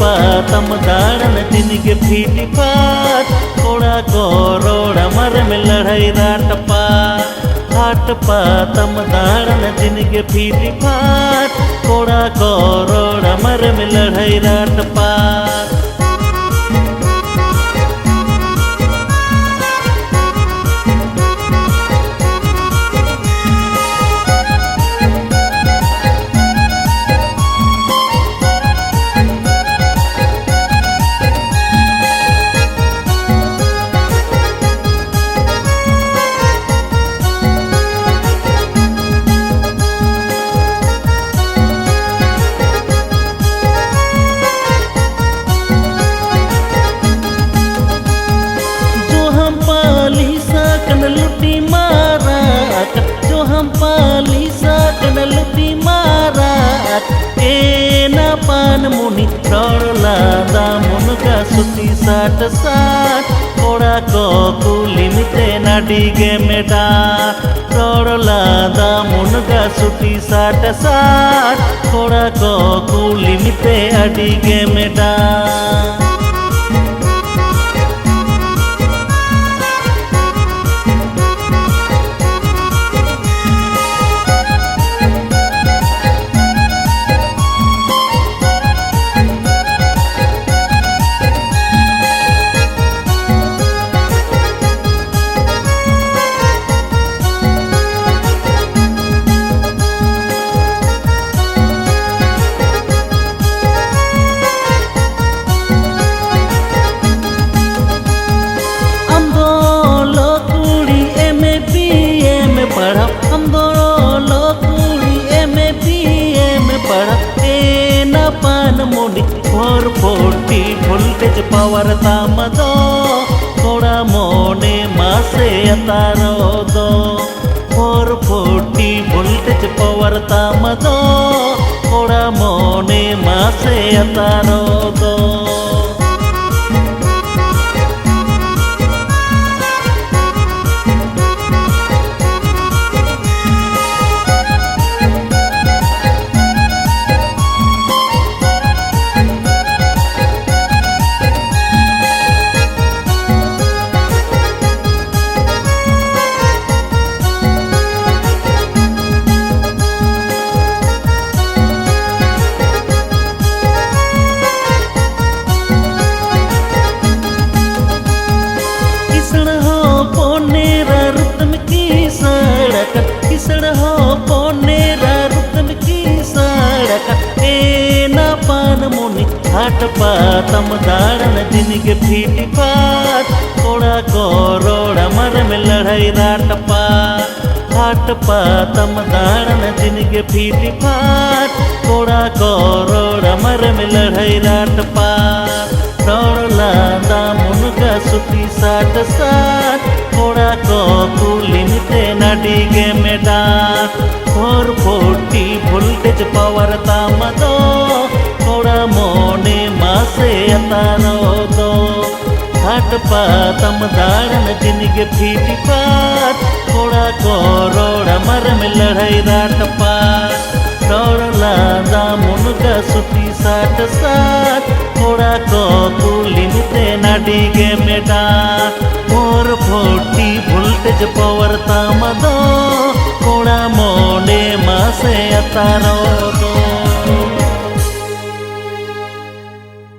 पातम दाड़न जिनके फीटी पात थोड़ा करोड़ मर में लड़ाई राट पात हाट पातम दाड़न जिनके फीटी पात थोड़ा करोड़ मर में लड़ाई राट पात लुटी मारा जो हम पाली सकन लुटी मारा ए ना पान मुनि तोड़ला दामुन का सुती साट साट थोड़ा को कुली मिते नाडिगे मेडा तोड़ला दामुन का सुती साट साट थोड़ा को कुली मिते अडिगे मेडा हम दोनों लोग पूरी MBA में पढ़ा ए न पान मोनी 440 वोल्टेज पावर तामदो थोड़ा मोने मासे अतारो दो 440 वोल्टेज पावर तामदो थोड़ा मोने मासे अतारो दो किसड़ हो पोनेरा रुतम की सड़क ए ना पान मुनि हाट पातम दाड़न जिनके फीटी पात थोड़ा करोड़ मर में लड़ाई राट पात हाट पातम दाड़न जिनके फीटी पात थोड़ा करोड़ मर में लड़ाई राट पात तोड़ला दामुन का सुती साट साट थोड़ा को कुली मिते नाडिगे मेडा 440 वोल्टेज पावर तामदो थोड़ा मोने मासे अतारो दो हाट पातम दाड़न जिनके फीटी पात थोड़ा करोड़ मर में लड़ाई राट पात तोड़ला दामुन का सुती साट साट थोड़ा को कुली मिते नाडिगे मेडा 440 वोल्टेज पावर तामदो थोड़ा मोने मासे अतारो दो।